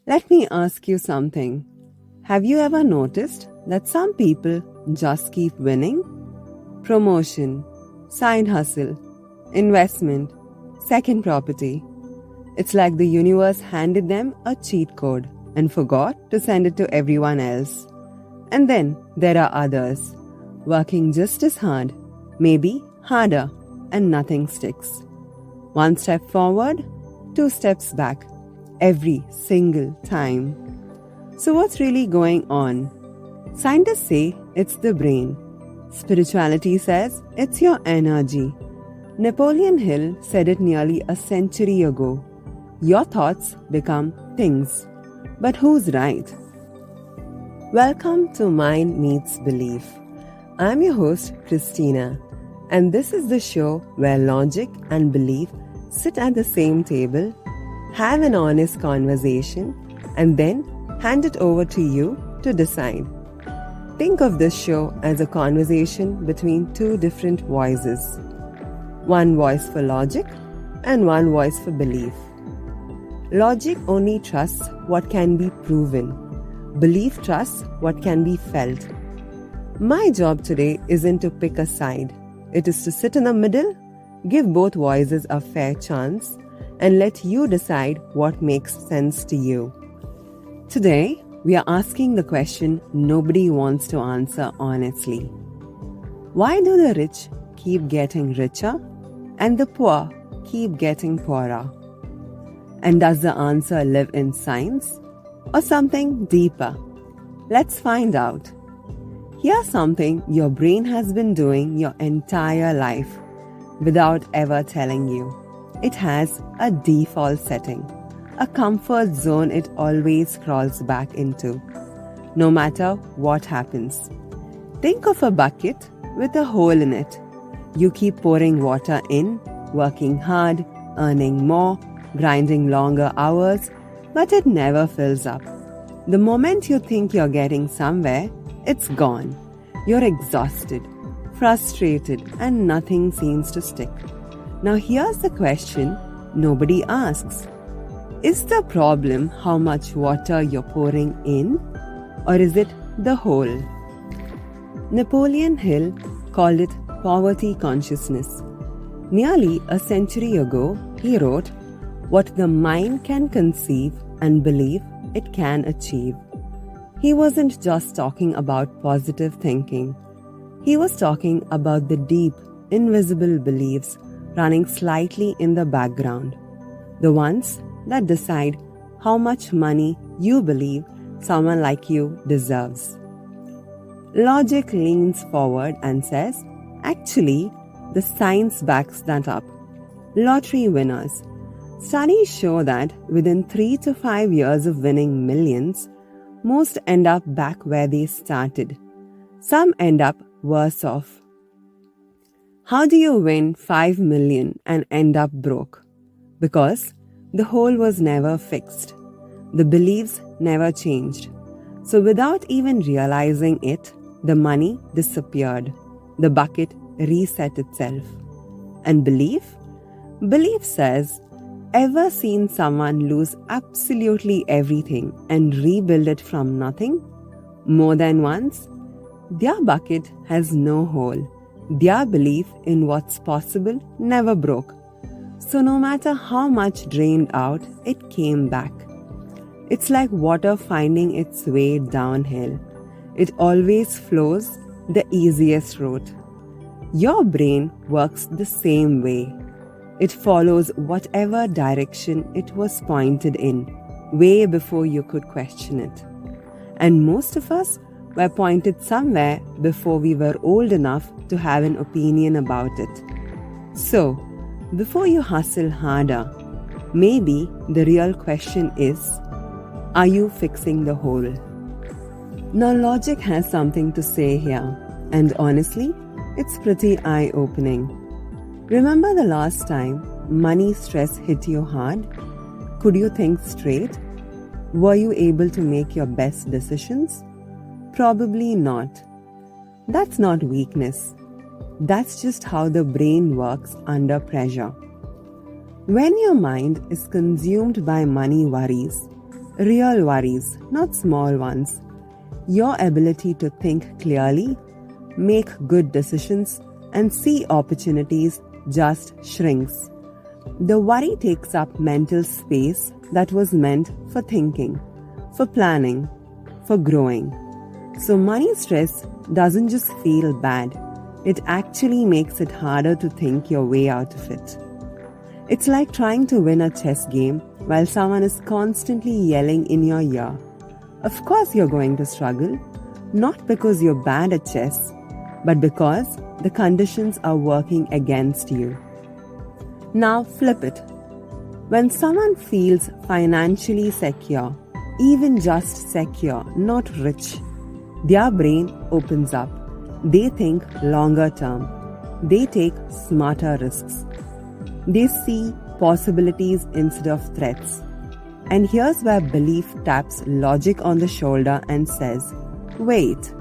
Let me ask you something. Have you ever noticed that some people just keep winning? Promotion, side hustle, investment, second property. It's like the universe handed them a cheat code and forgot to send it to everyone else. And then there are others, working just as hard, maybe harder, and nothing sticks. One step forward, two steps back, every single time. So what's really going on? Scientists say it's the brain. Spirituality says it's your energy. Napoleon Hill said it nearly a century ago. Your thoughts become things. But who's right? Welcome to Mind Meets Belief. I'm your host, Christina, and this is the show where logic and belief sit at the same table, have an honest conversation, and then hand it over to you to decide. Think of this show as a conversation between two different voices. One voice for logic and one voice for belief. Logic only trusts what can be proven. Belief trusts what can be felt. My job today isn't to pick a side. It is to sit in the middle, give both voices a fair chance, and let you decide what makes sense to you. Today, we are asking the question nobody wants to answer honestly. Why do the rich keep getting richer and the poor keep getting poorer? And does the answer live in science or something deeper? Let's find out. Here's something your brain has been doing your entire life without ever telling you. It has a default setting, a comfort zone it always crawls back into, no matter what happens. Think of a bucket with a hole in it. You keep pouring water in, working hard, earning more, grinding longer hours, but it never fills up. The moment you think you're getting somewhere, it's gone. You're exhausted, frustrated, and nothing seems to stick. Now here's the question nobody asks. Is the problem how much water you're pouring in, or is it the hole? Napoleon Hill called it poverty consciousness. Nearly a century ago, he wrote, "What the mind can conceive and believe it can achieve." He wasn't just talking about positive thinking. He was talking about the deep, invisible beliefs running slightly in the background. The ones that decide how much money you believe someone like you deserves. Logic leans forward and says, actually, the science backs that up. Lottery winners. Studies show that within 3 to 5 years of winning millions, most end up back where they started. Some end up worse off. How do you win 5 million and end up broke? Because the hole was never fixed. The beliefs never changed. So without even realizing it, the money disappeared. The bucket reset itself. And belief? Belief says, ever seen someone lose absolutely everything and rebuild it from nothing? More than once? Their bucket has no hole. Their belief in what's possible never broke. So no matter how much drained out, it came back. It's like water finding its way downhill. It always flows the easiest route. Your brain works the same way. It follows whatever direction it was pointed in, way before you could question it. And most of us were pointed somewhere before we were old enough to have an opinion about it. So, before you hustle harder, maybe the real question is, are you fixing the hole? Now logic has something to say here, and honestly, it's pretty eye-opening. Remember the last time money stress hit you hard? Could you think straight? Were you able to make your best decisions? Probably not. That's not weakness. That's just how the brain works under pressure. When your mind is consumed by money worries, Real worries, not small ones. Your ability to think clearly, make good decisions, and see opportunities just shrinks. The worry takes up mental space that was meant for thinking, for planning, for growing. So money stress doesn't just feel bad, it actually makes it harder to think your way out of it. It's like trying to win a chess game while someone is constantly yelling in your ear. Of course you're going to struggle, not because you're bad at chess, but because the conditions are working against you. Now flip it. When someone feels financially secure, even just secure, not rich, their brain opens up. They think longer term. They take smarter risks. They see possibilities instead of threats. And here's where belief taps logic on the shoulder and says, wait,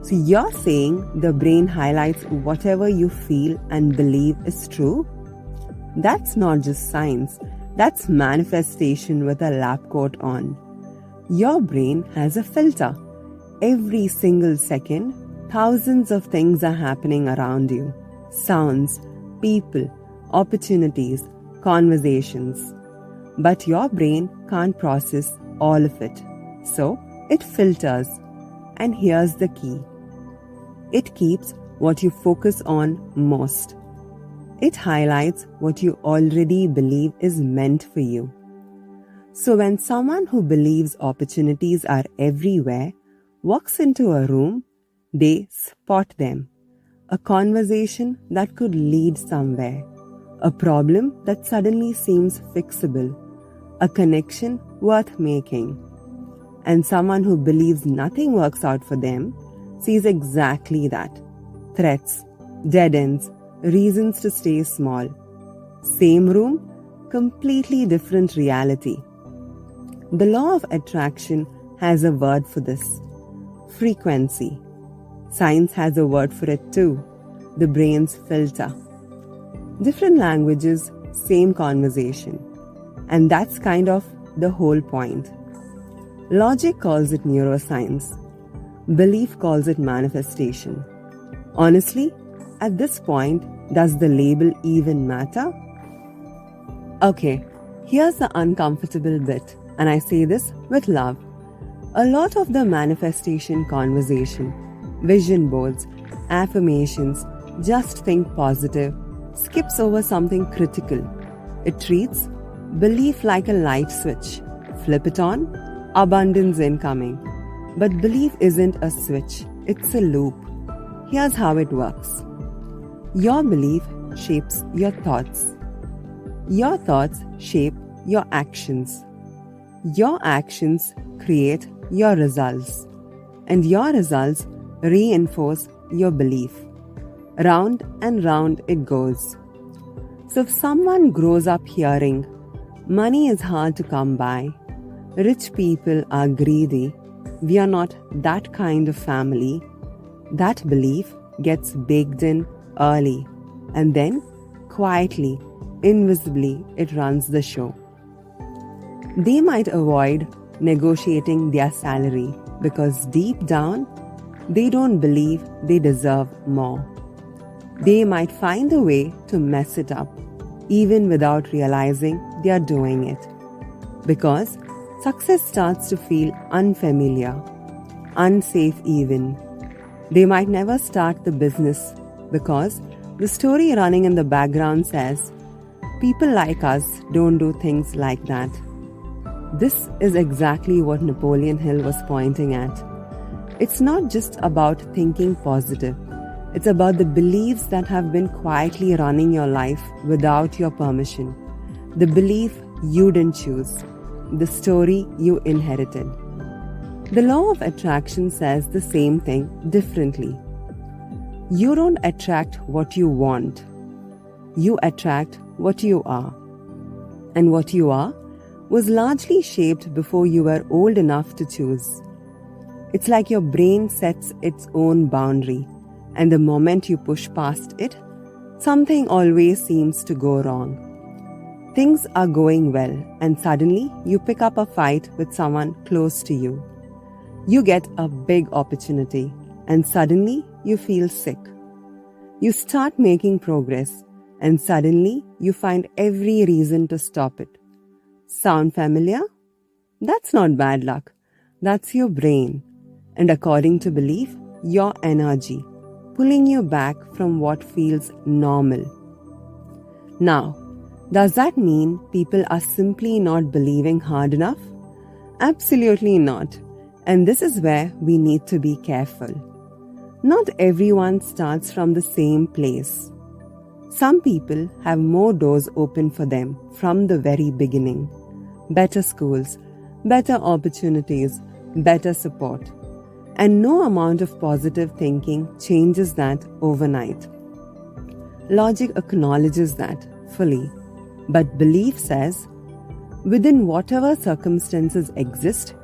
so you're saying the brain highlights whatever you feel and believe is true? That's not just science, that's manifestation with a lab coat on. Your brain has a filter. Every single second, thousands of things are happening around you. Sounds, people, opportunities, conversations. But your brain can't process all of it. So, it filters. And here's the key. It keeps what you focus on most. It highlights what you already believe is meant for you. So when someone who believes opportunities are everywhere walks into a room, they spot them. A conversation that could lead somewhere. A problem that suddenly seems fixable. A connection worth making. And someone who believes nothing works out for them sees exactly that. Threats, dead ends, reasons to stay small. Same room, completely different reality. The law of attraction has a word for this. Frequency. Science has a word for it too. The brain's filter. Different languages, same conversation. And that's kind of the whole point. Logic calls it neuroscience. Belief calls it manifestation. Honestly, at this point, does the label even matter? Okay, here's the uncomfortable bit, and I say this with love. A lot of the manifestation conversation, vision boards, affirmations, just think positive, skips over something critical. It treats belief like a light switch. Flip it on, abundance incoming. But belief isn't a switch, it's a loop. Here's how it works. Your belief shapes your thoughts. Your thoughts shape your actions. Your actions create your results. And your results reinforce your belief. Round and round it goes. So if someone grows up hearing, money is hard to come by, rich people are greedy, we are not that kind of family, that belief gets baked in early, and then quietly, invisibly, it runs the show. They might avoid negotiating their salary because deep down, they don't believe they deserve more. They might find a way to mess it up, even without realizing they are doing it. Because success starts to feel unfamiliar, unsafe even. They might never start the business because the story running in the background says, people like us don't do things like that. This is exactly what Napoleon Hill was pointing at. It's not just about thinking positive. It's about the beliefs that have been quietly running your life without your permission. The belief you didn't choose. The story you inherited. The law of attraction says the same thing differently. You don't attract what you want. You attract what you are. And what you are was largely shaped before you were old enough to choose. It's like your brain sets its own boundary, and the moment you push past it, something always seems to go wrong. Things are going well, and suddenly you pick up a fight with someone close to you. You get a big opportunity, and suddenly you feel sick. You start making progress, and suddenly you find every reason to stop it. Sound familiar? That's not bad luck. That's your brain, and according to belief, your energy, pulling you back from what feels normal. Now, does that mean people are simply not believing hard enough? Absolutely not. And this is where we need to be careful. Not everyone starts from the same place. Some people have more doors open for them from the very beginning. Better schools, better opportunities, better support. And no amount of positive thinking changes that overnight. Logic acknowledges that fully. But belief says, within whatever circumstances exist,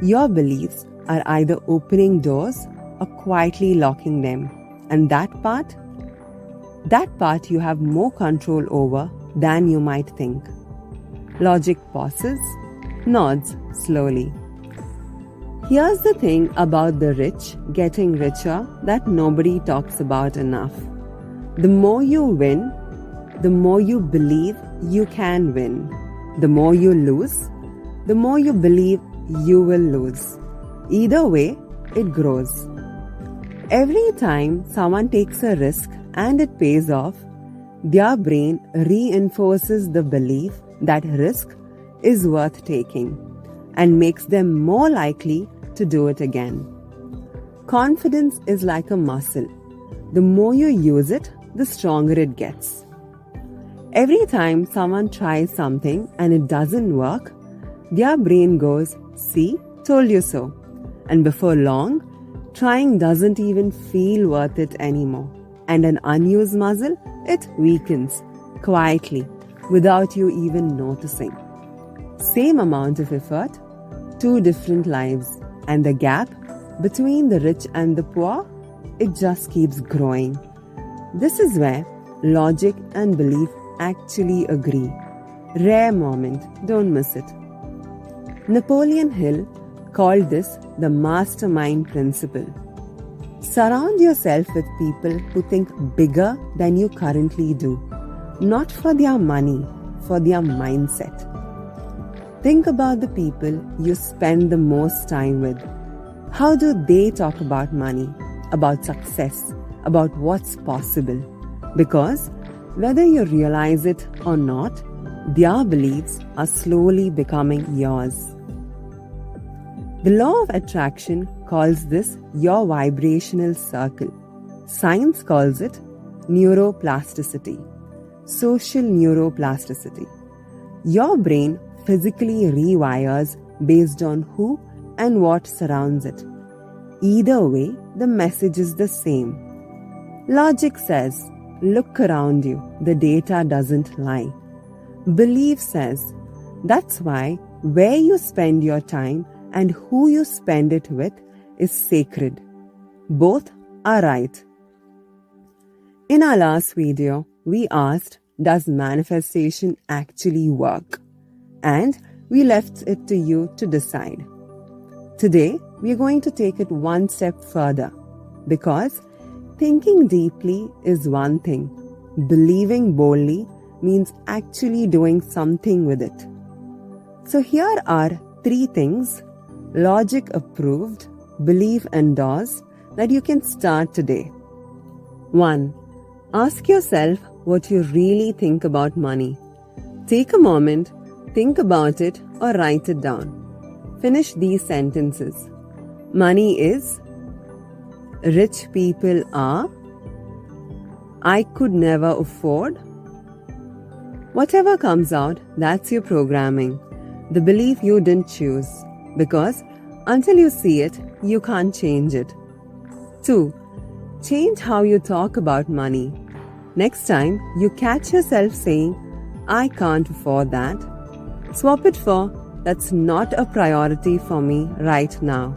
your beliefs are either opening doors or quietly locking them. And that part you have more control over than you might think. Logic pauses, nods slowly. Here's the thing about the rich getting richer that nobody talks about enough. The more you win, the more you believe you can win. The more you lose, the more you believe you will lose. Either way, it grows. Every time someone takes a risk and it pays off, their brain reinforces the belief that risk is worth taking and makes them more likely to do it again. Confidence is like a muscle. The more you use it, the stronger it gets. Every time someone tries something and it doesn't work, their brain goes, "See, told you so." And before long, trying doesn't even feel worth it anymore. And an unused muscle, it weakens quietly without you even noticing. Same amount of effort, two different lives, and the gap between the rich and the poor, it just keeps growing. This is where logic and belief actually agree. Rare moment, don't miss it. Napoleon Hill called this the mastermind principle. Surround yourself with people who think bigger than you currently do, not for their money, for their mindset. Think about the people you spend the most time with. How do they talk about money, about success, about what's possible? Because whether you realize it or not, their beliefs are slowly becoming yours. The law of attraction calls this your vibrational circle. Science calls it neuroplasticity, social neuroplasticity. Your brain physically rewires based on who and what surrounds it. Either way, the message is the same. Logic says, look around you, the data doesn't lie. Belief says, that's why where you spend your time and who you spend it with is sacred. Both are right. In our last video, we asked, does manifestation actually work? And we left it to you to decide. Today, we are going to take it one step further, because thinking deeply is one thing. Believing boldly means actually doing something with it. So here are 3 things, logic approved, belief endorsed, that you can start today. 1. Ask yourself what you really think about money. Take a moment, think about it, or write it down. Finish these sentences. Money is, rich people are, I could never afford. Whatever comes out, that's your programming, the belief you didn't choose, because until you see it, you can't change it. 2. Change how you talk about money. Next time you catch yourself saying, I can't afford that, swap it for, that's not a priority for me right now.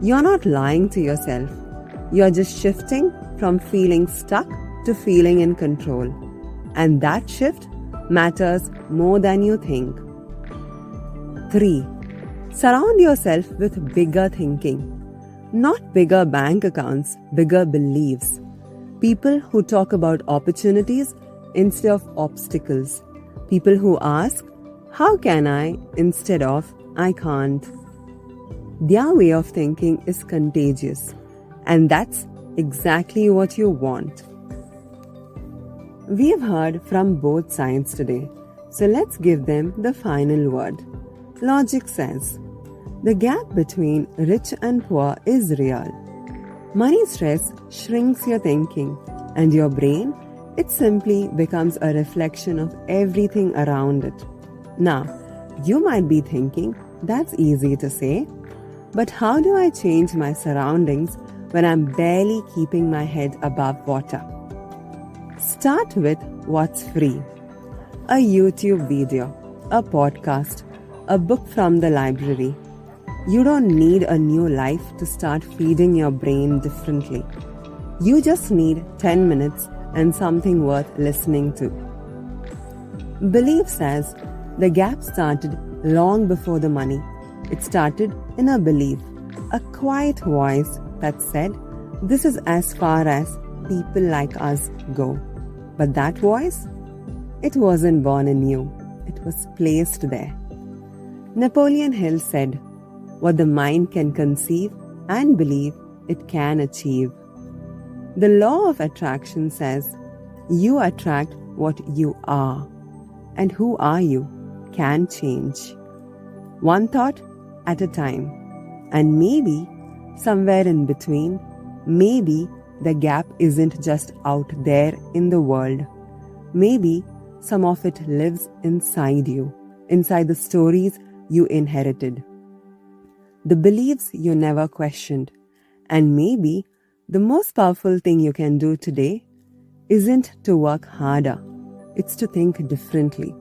You're not lying to yourself. You're just shifting from feeling stuck to feeling in control. And that shift matters more than you think. 3. Surround yourself with bigger thinking. Not bigger bank accounts, bigger beliefs. People who talk about opportunities instead of obstacles. People who ask, how can I, instead of, I can't. Their way of thinking is contagious, and that's exactly what you want. We've heard from both sides today, so let's give them the final word. Logic says, the gap between rich and poor is real. Money stress shrinks your thinking, and your brain, it simply becomes a reflection of everything around it. Now, you might be thinking, that's easy to say, but how do I change my surroundings when I'm barely keeping my head above water? Start with what's free. A YouTube video, a podcast, a book from the library. You don't need a new life to start feeding your brain differently. You just need 10 minutes and something worth listening to. Belief says the gap started long before the money. It started in a belief, a quiet voice that said, this is as far as people like us go. But that voice, it wasn't born in you. It was placed there. Napoleon Hill said, what the mind can conceive and believe, it can achieve. The law of attraction says, you attract what you are. And who are you can change. One thought at a time. And maybe, somewhere in between, maybe the gap isn't just out there in the world. Maybe some of it lives inside you, inside the stories you inherited, the beliefs you never questioned. And maybe the most powerful thing you can do today isn't to work harder, it's to think differently.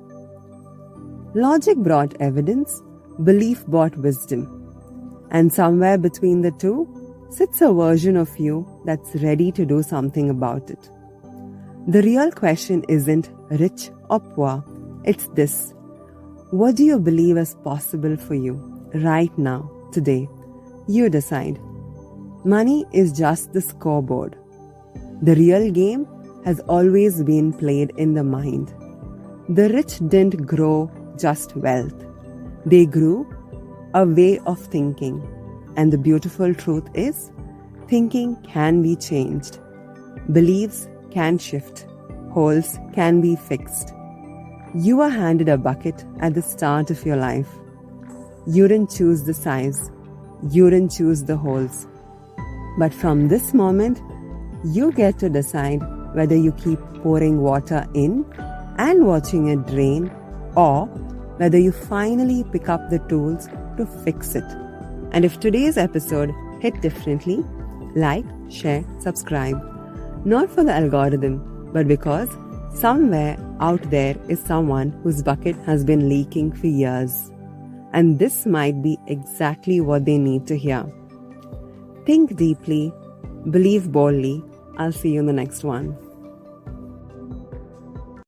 Logic brought evidence, belief brought wisdom. And somewhere between the two sits a version of you that's ready to do something about it. The real question isn't rich or poor, it's this. What do you believe is possible for you right now, today? You decide. Money is just the scoreboard. The real game has always been played in the mind. The rich didn't grow just wealth. They grew a way of thinking. And the beautiful truth is, thinking can be changed. Beliefs can shift. Holes can be fixed. You were handed a bucket at the start of your life. You didn't choose the size. You didn't choose the holes. But from this moment, you get to decide whether you keep pouring water in and watching it drain, or whether you finally pick up the tools to fix it. And if today's episode hit differently, like, share, subscribe. Not for the algorithm, but because somewhere out there is someone whose bucket has been leaking for years. And this might be exactly what they need to hear. Think deeply, believe boldly. I'll see you in the next one.